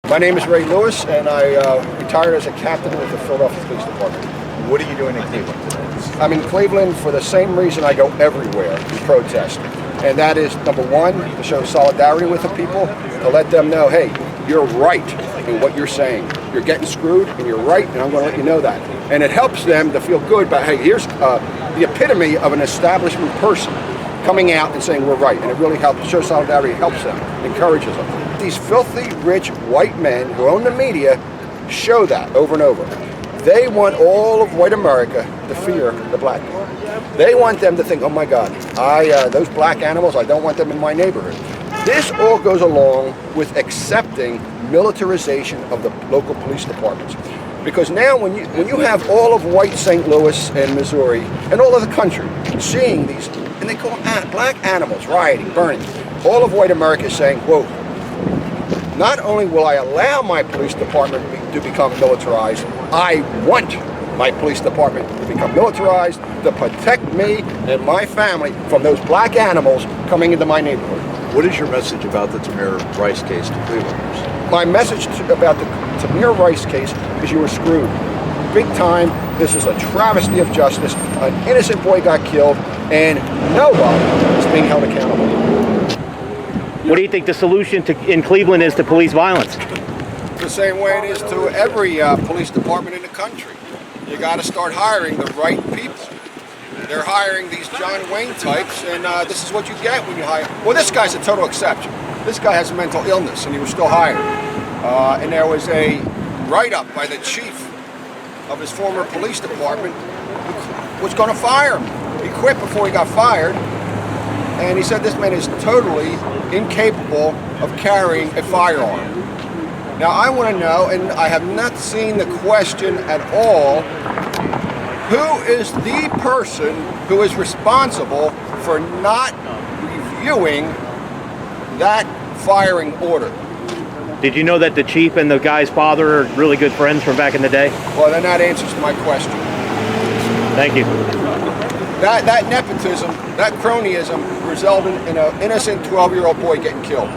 My name is Ray Lewis, and I retired as a captain with the Philadelphia Police Department. What are you doing in Cleveland today? I'm in Cleveland for the same reason I go everywhere, to protest. And that is, number one, to show solidarity with the people, to let them know, hey, you're right in what you're saying. You're getting screwed, and you're right, and I'm going to let you know that. And it helps them to feel good about, hey, here's the epitome of an establishment person coming out and saying we're right. And it really helps, show solidarity, helps them, encourages them. These filthy, rich, white men who own the media show that over and over. They want all of white America to fear the black people. They want them to think, oh my God, those black animals, I don't want them in my neighborhood. This all goes along with accepting militarization of the local police departments. Because now when you have all of white St. Louis and Missouri and all of the country seeing these, and they call them black animals, rioting, burning, all of white America is saying, whoa, not only will I allow my police department to become militarized, I want my police department to become militarized to protect me and my family from those black animals coming into my neighborhood. What is your message about the Tamir Rice case to Clevelanders? My message about the Tamir Rice case is you were screwed. Big time. This is a travesty of justice. An innocent boy got killed, and nobody is being held accountable. What do you think the solution in Cleveland is to police violence? The same way it is to every police department in the country. You got to start hiring the right people. They're hiring these John Wayne types, and this is what you get when you hire. Well, this guy's a total exception. This guy has a mental illness, and he was still hired. And there was a write-up by the chief of his former police department who was going to fire him. He quit before he got fired, and he said this man is totally incapable of carrying a firearm. Now I want to know, and I have not seen the question at all, who is the person who is responsible for not reviewing that firing order? Did you know that the chief and the guy's father are really good friends from back in the day? Well, then that answers my question. Thank you. That nepotism, that cronyism resulted in an innocent 12-year-old boy getting killed.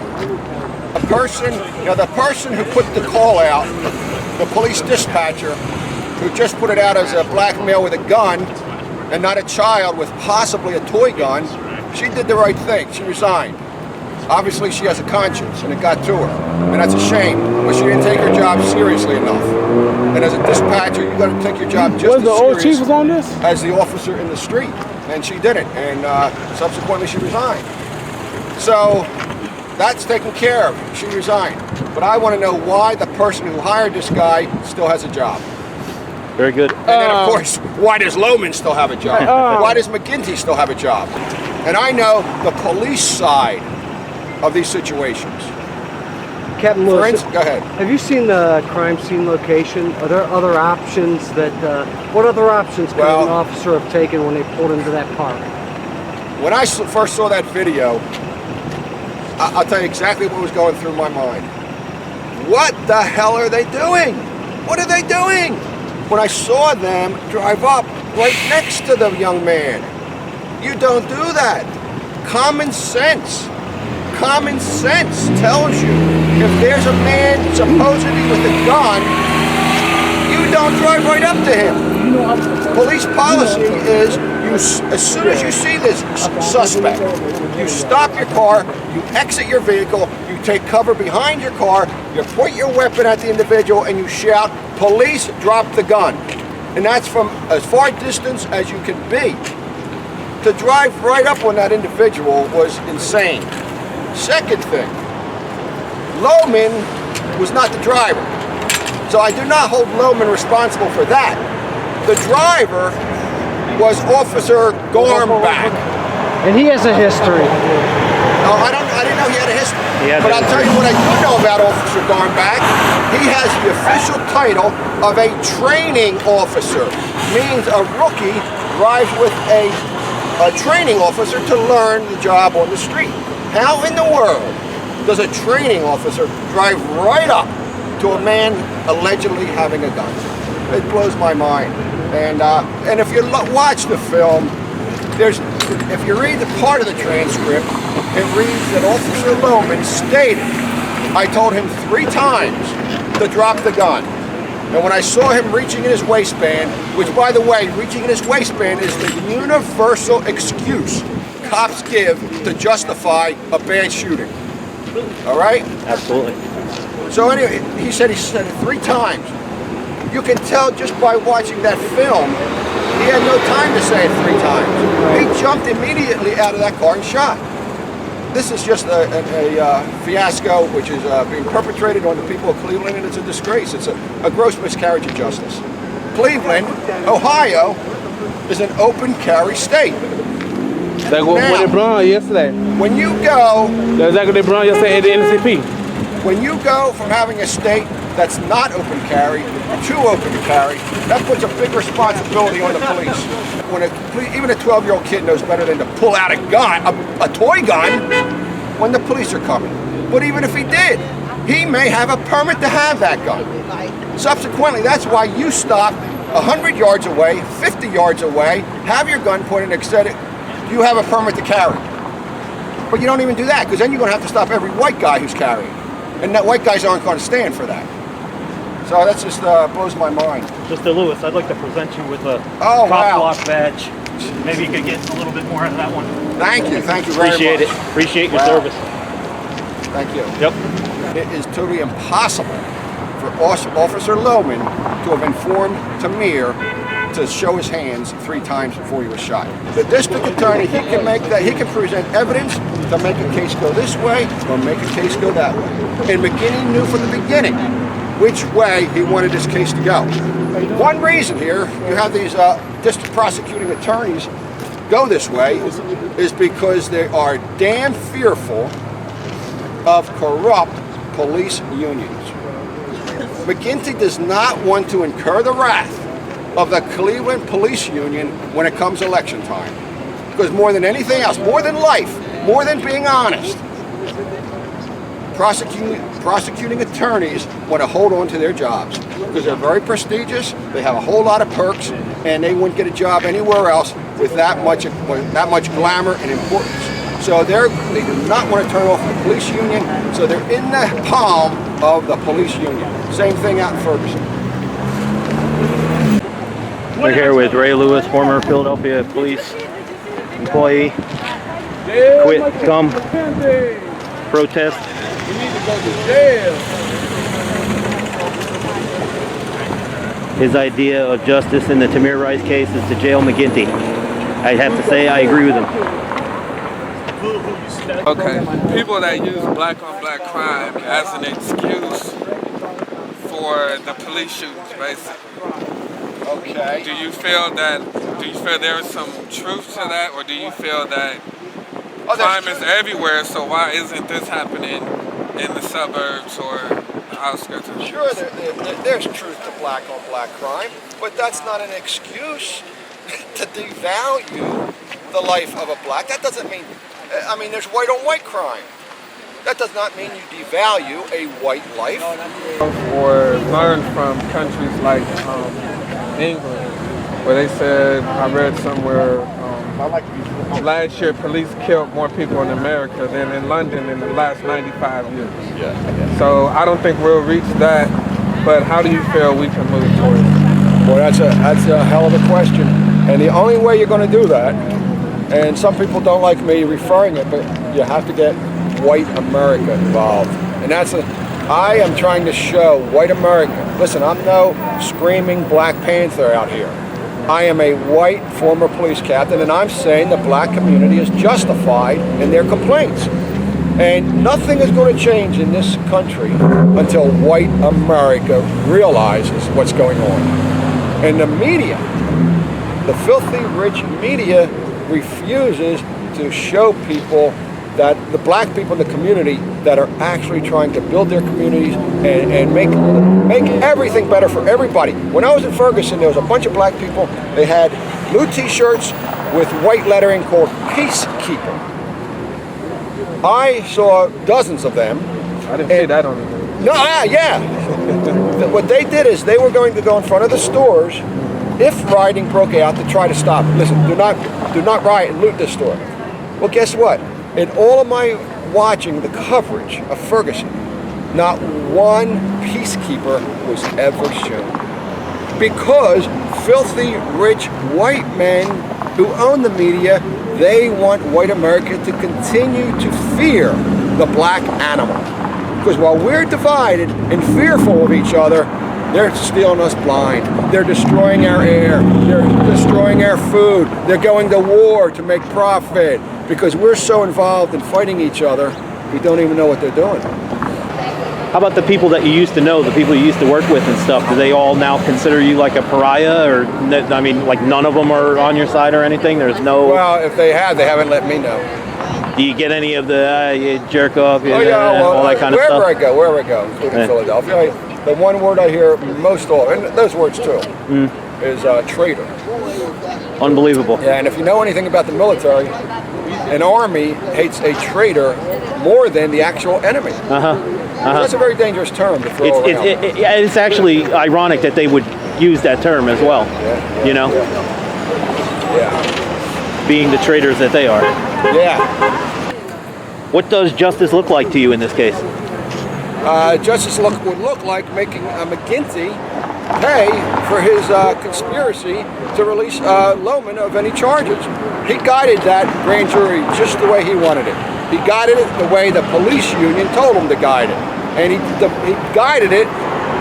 The person who put the call out, the police dispatcher, who just put it out as a black male with a gun and not a child with possibly a toy gun, she did the right thing. She resigned. Obviously, she has a conscience, and it got to her, and that's a shame. But she didn't take her job seriously enough. And as a dispatcher, you got to take your job just as serious as the officer in the street, and she didn't. And subsequently, she resigned. So that's taken care of. She resigned. But I want to know why the person who hired this guy still has a job. Very good. And then, of course, why does Lohman still have a job? Why does McGinty still have a job? And I know the police side of these situations. Captain Lewis, go ahead. Have you seen the crime scene location? Are there other options that, what other options could an officer have taken when they pulled into that park? When I first saw that video, I'll tell you exactly what was going through my mind. What the hell are they doing? What are they doing? When I saw them drive up right next to the young man. You don't do that. Common sense tells you if there's a man supposedly with a gun, you don't drive right up to him. Police policy is as soon as you see this suspect, you stop your car, you exit your vehicle, you take cover behind your car, you point your weapon at the individual, and you shout, "Police, drop the gun." And that's from as far distance as you can be. To drive right up on that individual was insane. Second thing, Lohman was not the driver. So I do not hold Lohman responsible for that. The driver was Officer Garmbach. And he has a history. No, I didn't know he had a history. But I'll tell you what I do know about Officer Garmbach. He has the official title of a training officer. Means a rookie drives with a training officer to learn the job on the street. How in the world does a training officer drive right up to a man allegedly having a gun? It blows my mind. And if you watch the film, if you read the part of the transcript, it reads that Officer Lohman stated I told him 3 times to drop the gun. And when I saw him reaching in his waistband, which by the way, reaching in his waistband is the universal excuse cops give to justify a bad shooting. All right? Absolutely. So anyway, he said it 3 times. You can tell just by watching that film, he had no time to say it 3 times. He jumped immediately out of that car and shot. This is just a fiasco which is being perpetrated on the people of Cleveland, and it's a disgrace. It's a gross miscarriage of justice. Cleveland, Ohio, is an open carry state. That's what they brought yesterday. When you go, That's exactly what they brought yesterday at the NCP. when you go from having a state that's not open carry to open carry, that puts a big responsibility on the police. When even a 12-year-old kid knows better than to pull out a gun, a toy gun, when the police are coming. But even if he did, he may have a permit to have that gun. Subsequently, that's why you stop 100 yards away, 50 yards away, have your gun pointed, etc. You have a permit to carry. But you don't even do that, because then you're going to have to stop every white guy who's carrying. And that white guys aren't going to stand for that. So that just blows my mind. Mr. Lewis, I'd like to present you with a Oh, cop wow. block badge. Maybe you could get a little bit more out of that one. Thank you very Appreciate much. it. Appreciate your Wow. service. Thank you. Yep. It is totally impossible for Officer Lohman to have informed Tamir to show his hands 3 times before he was shot. The district attorney, he can present evidence to make a case go this way or make a case go that way. And McGinney knew from the beginning which way he wanted this case to go. One reason here you have these district prosecuting attorneys go this way is because they are damn fearful of corrupt police unions. McGinty does not want to incur the wrath of the Cleveland Police Union when it comes election time. Because more than anything else, more than life, more than being honest, prosecuting attorneys want to hold on to their jobs because they're very prestigious, they have a whole lot of perks, and they wouldn't get a job anywhere else with that much glamour and importance. So they do not want to turn off the police union, so they're in the palm of the police union. Same thing out in Ferguson. We're here with Ray Lewis, former Philadelphia police employee. Quit, come, protest. You need to go to jail. His idea of justice in the Tamir Rice case is to jail McGinty. I have to say I agree with him. Okay, people that use black-on-black crime as an excuse for the police shootings, basically. Okay. Do you feel there is some truth to that, or do you feel that crime is everywhere, so why isn't this happening in the suburbs or the outskirts of the Sure, there's truth to black-on-black crime, but that's not an excuse to devalue the life of a black. That doesn't mean, there's white-on-white crime. That does not mean you devalue a white life. Or learn from countries like England, where they said, I read somewhere, last year police killed more people in America than in London in the last 95 years. Yeah. So I don't think we'll reach that, but how do you feel we can move towards it? Well, that's a hell of a question. And the only way you're going to do that, and some people don't like me referring it, but you have to get white America involved. And I am trying to show white America. Listen, I'm no screaming Black Panther out here. I am a white former police captain, and I'm saying the black community is justified in their complaints. And nothing is going to change in this country until white America realizes what's going on. And the media, the filthy rich media, refuses to show people that the black people in the community that are actually trying to build their communities and make everything better for everybody. When I was in Ferguson, there was a bunch of black people. They had blue t-shirts with white lettering called Peacekeeper. I saw dozens of them. I didn't see that on the news. No, yeah. What they did is they were going to go in front of the stores if rioting broke out to try to stop it. Listen, do not riot and loot this store. Well, guess what? In all of my watching the coverage of Ferguson, not one peacekeeper was ever shown. Because filthy, rich white men who own the media, they want white America to continue to fear the black animal. Because while we're divided and fearful of each other, they're stealing us blind. They're destroying our air. They're destroying our food. They're going to war to make profit. Because we're so involved in fighting each other, we don't even know what they're doing. How about the people that you used to know, the people you used to work with and stuff? Do they all now consider you like a pariah, or I mean, like none of them are on your side or anything? There's no. Well, if they have, they haven't let me know. Do you get any of the you jerk off, Oh yeah, well, all that kind of wherever stuff? wherever I go, including Philadelphia, the one word I hear most often, and those words too, is traitor. Unbelievable. Yeah, and if you know anything about the military, an army hates a traitor more than the actual enemy. That's a very dangerous term to throw around. It's actually ironic that they would use that term as well. You know, being the traitors that they are. Yeah. What does justice look like to you in this case? Justice would look like making McGinty pay for his conspiracy to release Lohman of any charges. He guided that grand jury just the way he wanted it. He guided it the way the police union told him to guide it. And he guided it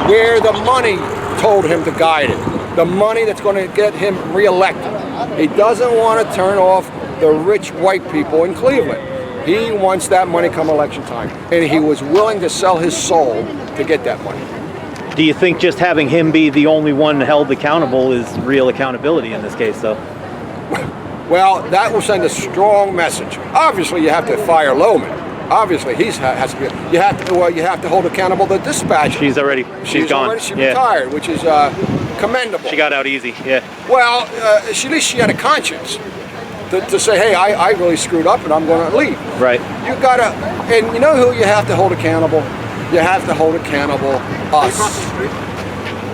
where the money told him to guide it. The money that's going to get him reelected. He doesn't want to turn off the rich white people in Cleveland. He wants that money come election time. And he was willing to sell his soul to get that money. Do you think just having him be the only one held accountable is real accountability in this case, though? Well, that will send a strong message. Obviously, you have to fire Lohman. Obviously, has to be. You have to hold accountable the dispatcher. She's gone. She retired, which is commendable. She got out easy. Yeah. Well, at least she had a conscience to say, hey, I really screwed up and I'm going to leave. Right. You gotta, and you know who you have to hold accountable? You have to hold accountable us.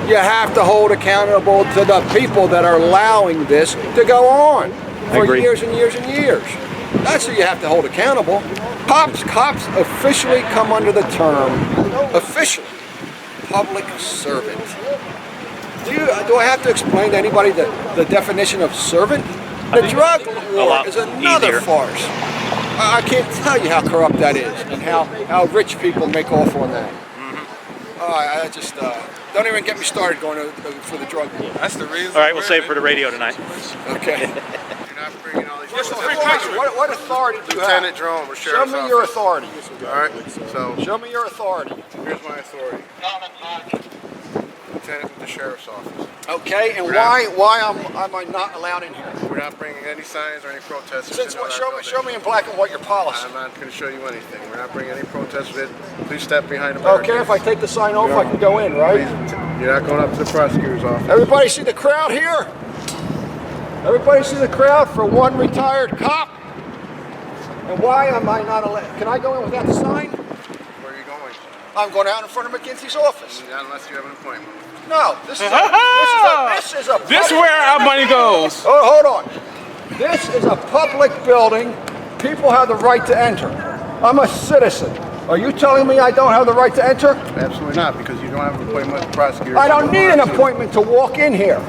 You have to hold accountable to the people that are allowing this to go on for years and years and years. That's who you have to hold accountable. Cops officially come under the term, officially, public servant. Do I have to explain to anybody the definition of servant? The drug war is another farce. I can't tell you how corrupt that is and how rich people make off on that. I just don't even get me started going for the drug war. That's the reason. All right, we'll save it for the radio tonight. Okay. You're not bringing all these. What authority do you have? Lieutenant Jerome or Show Sheriff's me your authority. All right. So Show me your authority. here's my authority. Lieutenant with the Sheriff's Office. Okay, and why am I not allowed in here? We're not bringing any signs or any protesters. Since what? Show me in black and white your policy. I'm not going to show you anything. We're not bringing any protesters in. Please step behind the barricades. Okay, if I take the sign off, I can go in, right? You're not going up to the prosecutor's office. Everybody see the crowd here? Everybody see the crowd for one retired cop? And why am I not allowed? Can I go in without the sign? Where are you going? I'm going out in front of McGinty's office. Not unless you have an appointment. No, this is a This is where our money goes. Oh, hold on. This is a public building. People have the right to enter. I'm a citizen. Are you telling me I don't have the right to enter? Absolutely not, because you don't have an appointment with the prosecutor. I don't need an appointment to walk in here.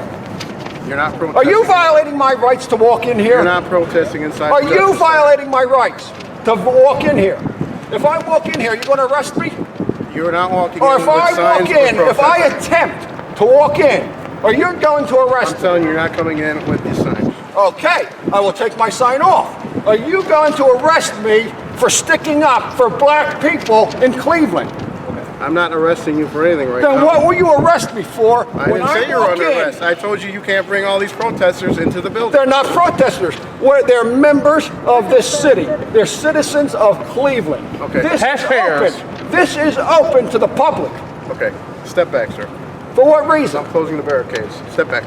You're not protesting. Are you violating my rights to walk in here? You're not protesting inside. Are you violating my rights to walk in here? If I walk in here, you're going to arrest me? You're not walking or in if with I signs walk in, or if I attempt to walk in, are you going to arrest me? I'm telling you, you're not coming in with these signs. Okay, I will take my sign off. Are you going to arrest me for sticking up for black people in Cleveland? I'm not arresting you for anything right now. Then what will you arrest me for? I didn't say you were under arrest. I told you can't bring all these protesters into the building. They're not protesters. They're members of this city. They're citizens of Cleveland. Okay. This Taxpayers. is open. This is open to the public. Okay, step back, sir. For what reason? I'm closing the barricades. Step back.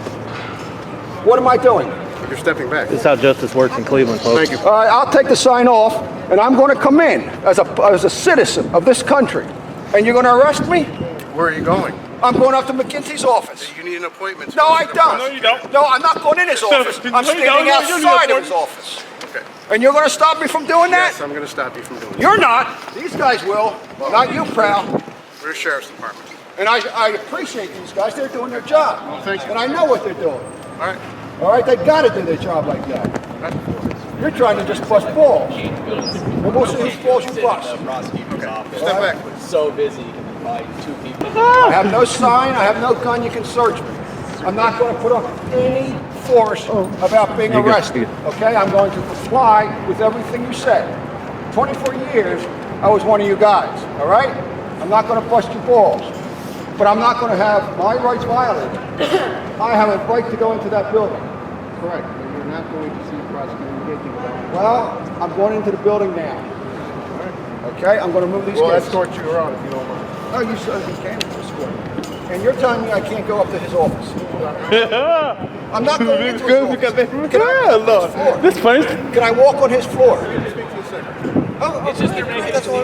What am I doing? You're stepping back. This is how justice works in Cleveland, folks. Thank you. All right, I'll take the sign off, and I'm going to come in as a citizen of this country. And you're going to arrest me? Where are you going? I'm going up to McGinty's office. You need an appointment. No, I don't. No, you don't. No, I'm not going in his office. I'm standing outside of his office. Okay. And you're going to stop me from doing that? Yes, I'm going to stop you from doing that. You're not. These guys will. Not you, pal. We're the Sheriff's Department. And I appreciate these guys. They're doing their job. Well, thank you. And I know what they're doing. All right. All right, they got to do their job like that. You're trying to just bust balls. And we'll see whose balls you bust. Step back. So busy, like 2 people. I have no sign. I have no gun. You can search me. I'm not going to put up any force about being arrested. Okay? I'm going to comply with everything you said. 24 years, I was one of you guys. All right? I'm not going to bust your balls. But I'm not going to have my rights violated. I have a right to go into that building. Correct. But you're not going to see Prosecutor McGinty without. Well, I'm going into the building now. Okay? I'm going to move these We'll kids. escort you around if you don't mind. No, you said you can't escort. And you're telling me I can't go up to his office. I'm not going into his office. Can I walk on his floor? This funny. Can I walk on his floor? It's just their name. That's all.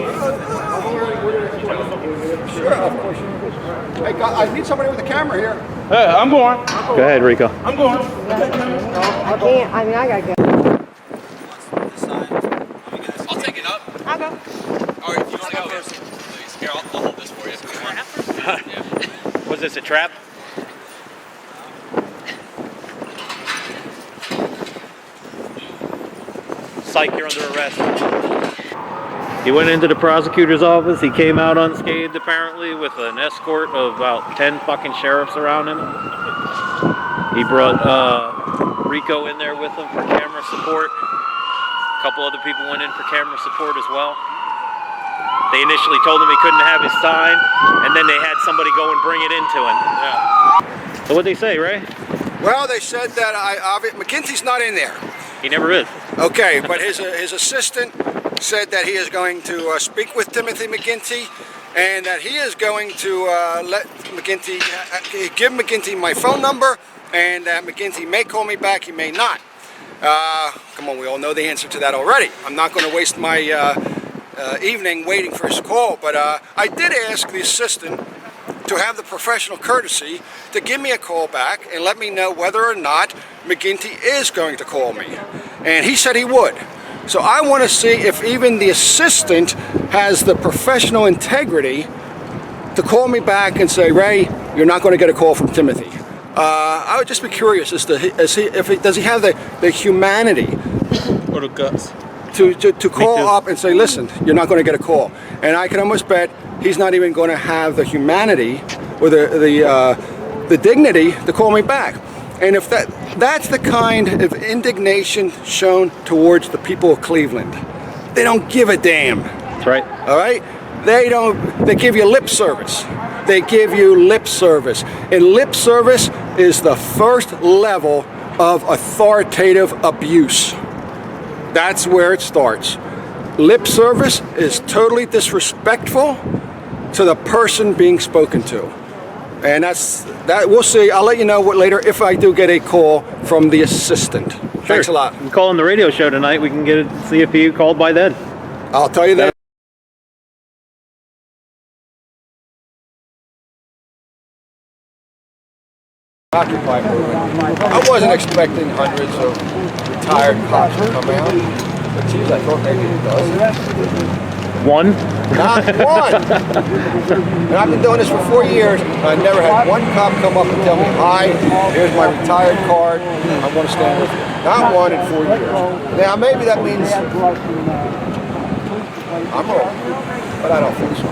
Sure, of course. Hey, I need somebody with a camera here. Hey, I'm going. Go ahead, Rico. I'm going. I can't. I mean, I gotta go. I'll take it up. I'll go. Or if you want to go first, please. Here, I'll hold this for you. Was this a trap? Psych, you're under arrest. He went into the prosecutor's office. He came out unscathed, apparently, with an escort of about 10 fucking sheriffs around him. He brought Rico in there with him for camera support. A couple other people went in for camera support as well. They initially told him he couldn't have his sign, and then they had somebody go and bring it into him. Yeah. So what'd they say, Ray? Well, they said that McGinty's not in there. He never is. Okay, but his assistant said that he is going to speak with Timothy McGinty, and that he is going to let McGinty give McGinty my phone number, and that McGinty may call me back, he may not. Come on, we all know the answer to that already. I'm not going to waste my evening waiting for his call, but I did ask the assistant to have the professional courtesy to give me a call back and let me know whether or not McGinty is going to call me. And he said he would. So I want to see if even the assistant has the professional integrity to call me back and say, Ray, you're not going to get a call from Timothy. I would just be curious as to does he have the humanity Or the guts. to call up and say, listen, you're not going to get a call. And I can almost bet he's not even going to have the humanity or the dignity to call me back. And if that's the kind of indignation shown towards the people of Cleveland, they don't give a damn. That's right. All right? They give you lip service. They give you lip service. And lip service is the first level of authoritative abuse. That's where it starts. Lip service is totally disrespectful to the person being spoken to. And that we'll see. I'll let you know what later if I do get a call from the assistant. Sure. Thanks a lot. You call him the radio show tonight. We can see if he called by then. I'll tell you that. Occupy movement. I wasn't expecting hundreds of retired cops to come out, but geez, I thought maybe it does. One? Not one. And I've been doing this for 4 years, and I never had one cop come up and tell me, hi, here's my retired card, I want to stand with you. Not one in 4 years. Now maybe that means I'm wrong, but I don't think so.